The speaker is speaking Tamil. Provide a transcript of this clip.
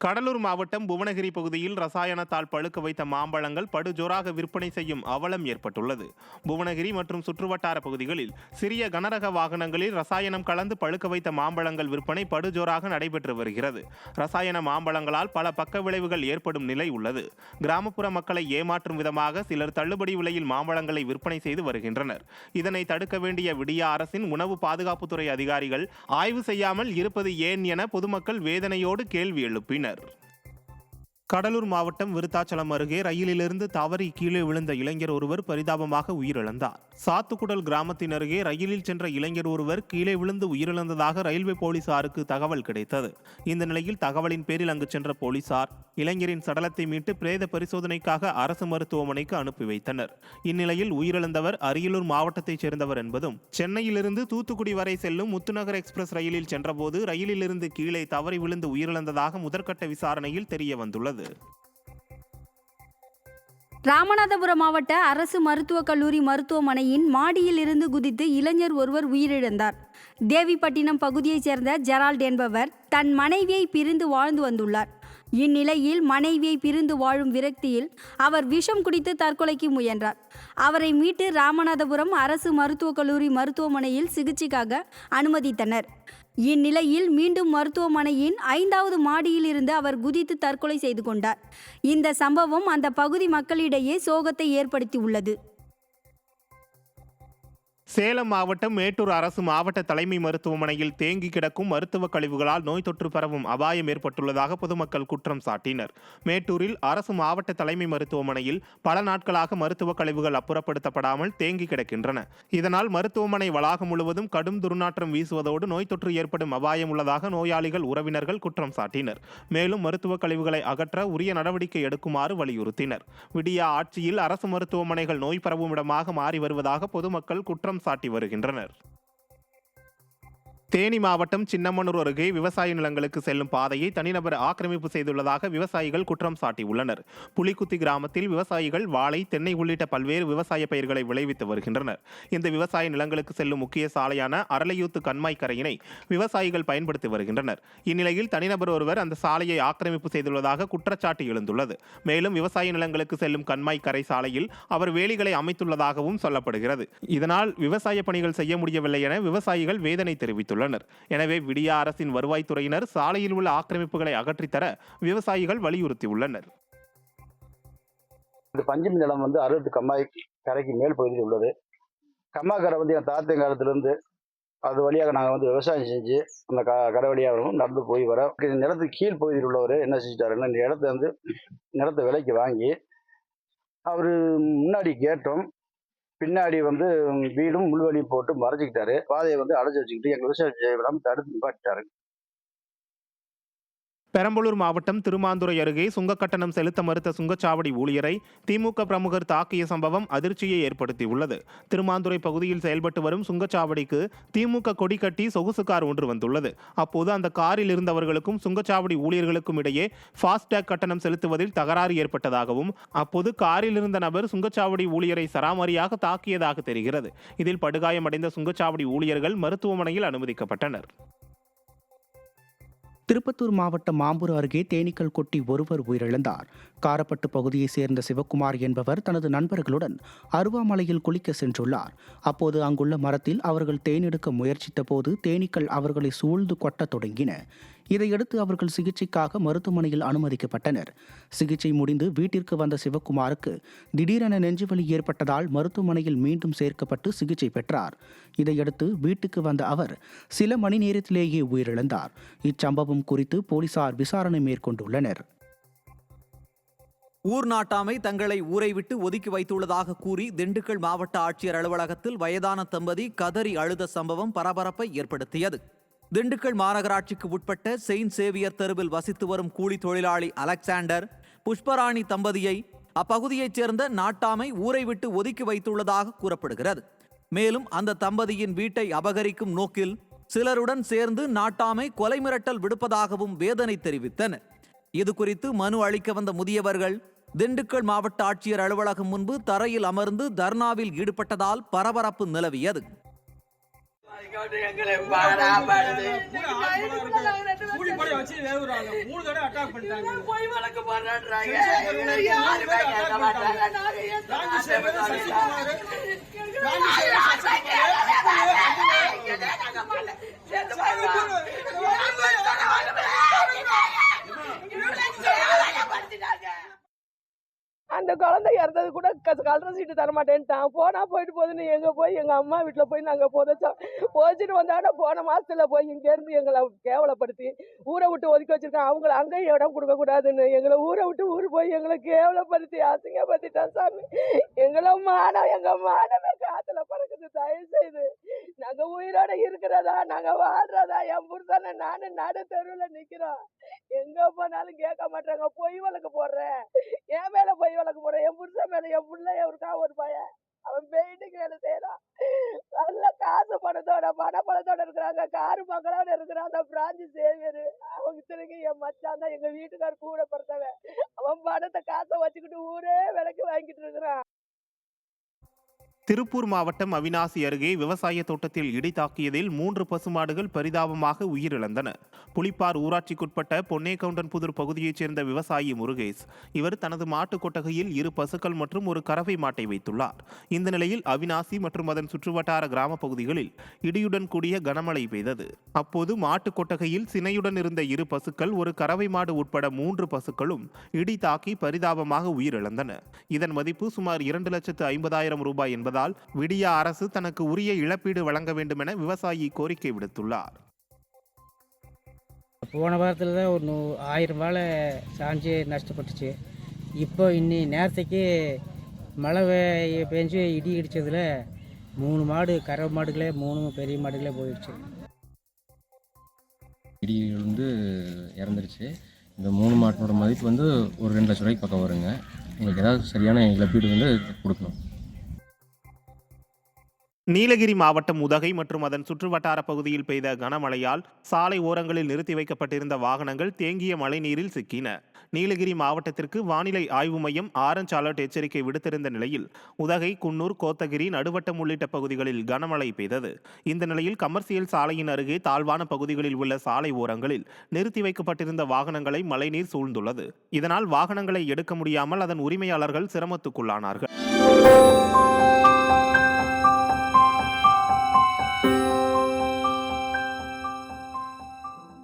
கடலூர் மாவட்டம் புவனகிரி பகுதியில் ரசாயனத்தால் பழுக்க வைத்த மாம்பழங்கள் படுஜோராக விற்பனை செய்யும் அவலம் ஏற்பட்டுள்ளது. புவனகிரி மற்றும் சுற்றுவட்டார பகுதிகளில் சிறிய கனரக வாகனங்களில் ரசாயனம் கலந்து பழுக்க வைத்த மாம்பழங்கள் விற்பனை படுஜோராக நடைபெற்று வருகிறது. ரசாயன மாம்பழங்களால் பல பக்க விளைவுகள் ஏற்படும் நிலை உள்ளது. கிராமப்புற மக்களை ஏமாற்றும் விதமாக சிலர் தள்ளுபடி விலையில் மாம்பழங்களை விற்பனை செய்து வருகின்றனர். இதனை தடுக்க வேண்டிய விடியா அரசின் உணவு பாதுகாப்புத்துறை அதிகாரிகள் ஆய்வு செய்யாமல் இருப்பது ஏன் என பொதுமக்கள் வேதனையோடு கேள்வி எழுப்பினர். கடலூர் மாவட்டம் விருத்தாச்சலம் அருகே ரயிலிலிருந்து தவறி கீழே விழுந்த இளைஞர் ஒருவர் பரிதாபமாக உயிரிழந்தார். சாத்துக்குடல் கிராமத்தின் அருகே ரயிலில் சென்ற இளைஞர் ஒருவர் கீழே விழுந்து உயிரிழந்ததாக ரயில்வே போலீசாருக்கு தகவல் கிடைத்தது. இந்த நிலையில் தகவலின் பேரில் அங்கு சென்ற போலீசார் இளைஞரின் சடலத்தை மீட்டு பிரேத பரிசோதனைக்காக அரசு மருத்துவமனைக்கு அனுப்பி வைத்தனர். இந்நிலையில் உயிரிழந்தவர் அரியலூர் மாவட்டத்தைச் சேர்ந்தவர் என்பதும், சென்னையிலிருந்து தூத்துக்குடி வரை செல்லும் முத்துநகர் எக்ஸ்பிரஸ் ரயிலில் சென்றபோது ரயிலிலிருந்து கீழே தவறி விழுந்து உயிரிழந்ததாக முதற்கட்ட விசாரணையில் தெரிய வந்துள்ளது. ராமநாதபுரம் மாவட்ட அரசு மருத்துவக் கல்லூரி மருத்துவமனையின் மாடியில் இருந்து குதித்து இளைஞர் ஒருவர் உயிரிழந்தார். தேவிப்பட்டினம் பகுதியைச் சேர்ந்த ஜெரால்ட் என்பவர் தன் மனைவியை பிரிந்து வாழ்ந்து வந்துள்ளார். இந்நிலையில் மனைவியை பிரிந்து வாழும் விரக்தியில் அவர் விஷம் குடித்து தற்கொலைக்கு முயன்றார். அவரை மீட்டு ராமநாதபுரம் அரசு மருத்துவக் கல்லூரி மருத்துவமனையில் சிகிச்சைக்காக அனுமதித்தனர். இந்நிலையில் மீண்டும் மருத்துவமனையின் 5வது மாடியில் இருந்து அவர் குதித்து தற்கொலை செய்து கொண்டார். இந்த சம்பவம் அந்த பகுதி மக்களிடையே சோகத்தை ஏற்படுத்தியுள்ளது. சேலம் மாவட்டம் மேட்டூர் அரசு மாவட்ட தலைமை மருத்துவமனையில் தேங்கி கிடக்கும் மருத்துவ கழிவுகளால் நோய் தொற்று பரவும் அபாயம் ஏற்பட்டுள்ளதாக பொதுமக்கள் குற்றம் சாட்டினர். மேட்டூரில் அரசு மாவட்ட தலைமை மருத்துவமனையில் பல நாட்களாக மருத்துவ கழிவுகள் அப்புறப்படுத்தப்படாமல் தேங்கி கிடக்கின்றன. இதனால் மருத்துவமனை வளாகம் முழுவதும் கடும் துர்நாற்றம் வீசுவதோடு நோய் தொற்று ஏற்படும் அபாயம் உள்ளதாக நோயாளிகள் உறவினர்கள் குற்றம் சாட்டினர். மேலும் மருத்துவ கழிவுகளை அகற்ற உரிய நடவடிக்கை எடுக்குமாறு வலியுறுத்தினர். விடியா ஆட்சியில் அரசு மருத்துவமனைகள் நோய் பரவும் இடமாக மாறி வருவதாக பொதுமக்கள் குற்றம் சாட்டி வருகின்றனர். தேனி மாவட்டம் சின்னமனூர் அருகே விவசாய நிலங்களுக்கு செல்லும் பாதையை தனிநபர் ஆக்கிரமிப்பு செய்துள்ளதாக விவசாயிகள் குற்றம் சாட்டியுள்ளனர். புலிக்குத்தி கிராமத்தில் விவசாயிகள் வாழை, தென்னை உள்ளிட்ட பல்வேறு விவசாய பயிர்களை விளைவித்து வருகின்றனர். இந்த விவசாய நிலங்களுக்கு செல்லும் முக்கிய சாலையான அரளையூத்து கண்மாய் கரையினை விவசாயிகள் பயன்படுத்தி வருகின்றனர். இந்நிலையில் தனிநபர் ஒருவர் அந்த சாலையை ஆக்கிரமிப்பு செய்துள்ளதாக குற்றச்சாட்டு எழுந்துள்ளது. மேலும் விவசாய நிலங்களுக்கு செல்லும் கண்மாய் கரை சாலையில் அவர் வேலிகளை அமைத்துள்ளதாகவும் சொல்லப்படுகிறது. இதனால் விவசாய பணிகள் செய்ய முடியவில்லை என விவசாயிகள் வேதனை தெரிவித்துள்ளனர். எனவே விடியா அரசின் வருவாய்த்துறையினர் சாலையில் உள்ள ஆக்கிரமிப்புகளை அகற்றித்தர விவசாயிகள் வலியுறுத்தியுள்ளனர். இந்த பஞ்சமி நிலம் வந்து 60 கம்மாய் கரைக்கு மேல் பகுதியில் உள்ளது. கம்மாய் கரை வந்து என் தாத்தா காலத்திலிருந்து அது வழியாக நாங்கள் வந்து விவசாயம் செஞ்சு அந்த கரை வழியாக நடந்து போய் வர நிலத்துக்கு கீழ் பகுதியில் உள்ளவர் என்ன செஞ்சிட்டாருன்னா, இந்த இடத்த வந்து நிலத்தை விலைக்கு வாங்கி அவர் முன்னாடி கேட்டோம், பின்னாடி வந்து வீடும் முள்வெளியும் போட்டு மறைச்சிக்கிட்டாரு. பாதையை வந்து அடைச்சி வச்சுக்கிட்டு எங்கள் விவசாயம் செய்ய விடாமல் தடுத்து நிப்பாட்டிட்டாரு. பெரம்பலூர் மாவட்டம் திருமாந்துறை அருகே சுங்க கட்டணம் செலுத்த மறுத்த சுங்கச்சாவடி ஊழியரை திமுக பிரமுகர் தாக்கிய சம்பவம் அதிர்ச்சியை ஏற்படுத்தியுள்ளது. திருமாந்துறை பகுதியில் செயல்பட்டு வரும் சுங்கச்சாவடிக்கு திமுக கொடி கட்டி சொகுசு கார் ஒன்று வந்துள்ளது. அப்போது அந்த காரில் இருந்தவர்களுக்கும் சுங்கச்சாவடி ஊழியர்களுக்கும் இடையே ஃபாஸ்டேக் கட்டணம் செலுத்துவதில் தகராறு ஏற்பட்டதாகவும், அப்போது காரில் இருந்த நபர் சுங்கச்சாவடி ஊழியரை சராமரியாக தாக்கியதாக தெரிகிறது. இதில் படுகாயமடைந்த சுங்கச்சாவடி ஊழியர்கள் மருத்துவமனையில் அனுமதிக்கப்பட்டனர். திருப்பத்தூர் மாவட்டம் மாம்பூர் அருகே தேனீக்கள் கொட்டி ஒருவர் உயிரிழந்தார். காரப்பட்டு பகுதியைச் சேர்ந்த சிவக்குமார் என்பவர் தனது நண்பர்களுடன் அருவாமலையில் குளிக்க சென்றுள்ளார். அப்போது அங்குள்ள மரத்தில் அவர்கள் தேனெடுக்க முயற்சித்த போது தேனீக்கள் அவர்களை சூழ்ந்து கொட்டத் தொடங்கின. இதையடுத்து அவர்கள் சிகிச்சைக்காக மருத்துவமனையில் அனுமதிக்கப்பட்டனர். சிகிச்சை முடிந்து வீட்டிற்கு வந்த சிவக்குமாருக்கு திடீரென நெஞ்சுவலி ஏற்பட்டதால் மருத்துவமனையில் மீண்டும் சேர்க்கப்பட்டு சிகிச்சை பெற்றார். இதையடுத்து வீட்டுக்கு வந்த அவர் சில மணி நேரத்திலேயே உயிரிழந்தார். இச்சம்பவம் குறித்து போலீசார் விசாரணை மேற்கொண்டுள்ளனர். ஊர் நாட்டாமை தங்களை ஊரை விட்டு ஒதுக்கி வைத்துள்ளதாக கூறி திண்டுக்கல் மாவட்ட ஆட்சியர் அலுவலகத்தில் வயதான தம்பதி கதறி அழுத சம்பவம் பரபரப்பை ஏற்படுத்தியது. திண்டுக்கல் மாநகராட்சிக்கு உட்பட்ட செயின்ட் சேவியர் தெருவில் வசித்து வரும் கூலி தொழிலாளி அலெக்சாண்டர், புஷ்பராணி தம்பதியை அப்பகுதியைச் சேர்ந்த நாட்டாமை ஊரை விட்டு ஒதுக்கி வைத்துள்ளதாக கூறப்படுகிறது. மேலும் அந்த தம்பதியின் வீட்டை அபகரிக்கும் நோக்கில் சிலருடன் சேர்ந்து நாட்டாமை கொலை மிரட்டல் விடுப்பதாகவும் வேதனை தெரிவித்தனர். இது குறித்து மனு அளிக்க வந்த முதியவர்கள் திண்டுக்கல் மாவட்ட ஆட்சியர் அலுவலகம் முன்பு தரையில் அமர்ந்து தர்ணாவில் ஈடுபட்டதால் பரபரப்பு நிலவியது. எங்களை பாடாப்படுது. போய் வழக்கு போடுறாங்க. யாருமே கேட்க மாட்டாங்க. நாங்க எந்த அந்த குழந்தை இறந்தது கூட கலர் சீட்டு தரமாட்டேன்ட்டான். போனா போயிட்டு போகுதுன்னு எங்க போய் எங்க அம்மா வீட்டுல போய் நாங்க புதைச்சோம். போச்சுட்டு வந்தாங்கன்னா போன மாசத்துல போய் இங்க இருந்து எங்களை கேவலப்படுத்தி ஊரை விட்டு ஒதுக்கி வச்சிருக்கான். அவங்களை அங்கேயும் இடம் கொடுக்க கூடாதுன்னு எங்களை ஊரை விட்டு ஊர் போய் எங்களை கேவலப்படுத்தி அசிங்கப்படுத்திட்டான் சாமி. எங்க மானமே காத்துல பறக்குது. தயவு செய்து நாங்க உயிரோட இருக்கிறதா, நாங்க வாழ்றதா, என் புருஷனை நானு நடு தெருவுல நிக்கிறோம். எங்க போனாலும் கேட்க மாட்டாங்க. பொய் வழக்கு போடுறேன், என் மேல பொய் வழக்கு போடுறேன், என் புருஷன் மேல, என் பிள்ளைய இருக்கா ஒரு பையன், அவன் பெயிண்டிங் வேலை செய்யறான். நல்ல காசு பணப்பழத்தோட இருக்கிறாங்க, காரு மக்களோட இருக்கிறான். அந்த பிரான்சி சேவியர் அவங்க திரும்பி என் மச்சான் தான், எங்க வீட்டுக்கார் கூட பிறந்தவன். அவன் பணத்தை காசை வச்சுக்கிட்டு ஊரே விலைக்கு வாங்கிட்டு இருக்கிறான். திருப்பூர் மாவட்டம் அவிநாசி அருகே விவசாய தோட்டத்தில் இடி தாக்கியதில் 3 பசுமாடுகள் பரிதாபமாக உயிரிழந்தன. புலிப்பார் ஊராட்சிக்குட்பட்ட பொன்னேகவுண்டன்புதூர் பகுதியைச் சேர்ந்த விவசாயி முருகேஷ். இவர் தனது மாட்டு கொட்டகையில் 2 பசுக்கள் மற்றும் ஒரு கறவை மாட்டை வைத்துள்ளார். இந்த நிலையில் அவிநாசி மற்றும் அதன் சுற்றுவட்டார கிராம பகுதிகளில் இடியுடன் கூடிய கனமழை பெய்தது. அப்போது மாட்டு கொட்டகையில் சினையுடன் இருந்த 2 பசுக்கள், ஒரு கறவை மாடு உட்பட 3 பசுக்களும் இடி தாக்கி பரிதாபமாக உயிரிழந்தன. இதன் மதிப்பு சுமார் 2,50,000 ரூபாய் என்பதால் விடியா அரசு தனக்கு உரிய இழப்பீடு வழங்க வேண்டும் என விவசாயி கோரிக்கை விடுத்துள்ளார். போன வாரத்தில் தான் ஒரு 1000 வாழை சாஞ்சு நஷ்டப்பட்டுச்சு. இப்போ இன்னி நேரத்துக்கு மழை பெஞ்சு இடி இடித்ததில் 3 மாடு கறவை மாடுகளே 3 பெரிய மாடுகளே போயிடுச்சு. இடி இறந்துருச்சு. இந்த 3 மாட்டோட மதிப்பு ஒரு 2 லட்ச ரூபாய்க்கு பக்கம் வருங்க. உங்களுக்கு ஏதாவது சரியான இழப்பீடு கொடுக்கணும். நீலகிரி மாவட்டம் உதகை மற்றும் அதன் சுற்றுவட்டார பகுதியில் பெய்த கனமழையால் சாலை ஓரங்களில் நிறுத்தி வைக்கப்பட்டிருந்த வாகனங்கள் தேங்கிய மழைநீரில் சிக்கின. நீலகிரி மாவட்டத்திற்கு வானிலை ஆய்வு மையம் ஆரஞ்ச் அலர்ட் எச்சரிக்கை விடுத்திருந்த நிலையில் உதகை, குன்னூர், கோத்தகிரி, நடுவட்டம் உள்ளிட்ட பகுதிகளில் கனமழை பெய்தது. இந்த நிலையில் கமர்சியல் சாலையின் அருகே தாழ்வான பகுதிகளில் உள்ள சாலை ஓரங்களில் நிறுத்தி வைக்கப்பட்டிருந்த வாகனங்களை மழைநீர் சூழ்ந்துள்ளது. இதனால் வாகனங்களை எடுக்க முடியாமல் அதன் உரிமையாளர்கள் சிரமத்துக்குள்ளானார்கள்.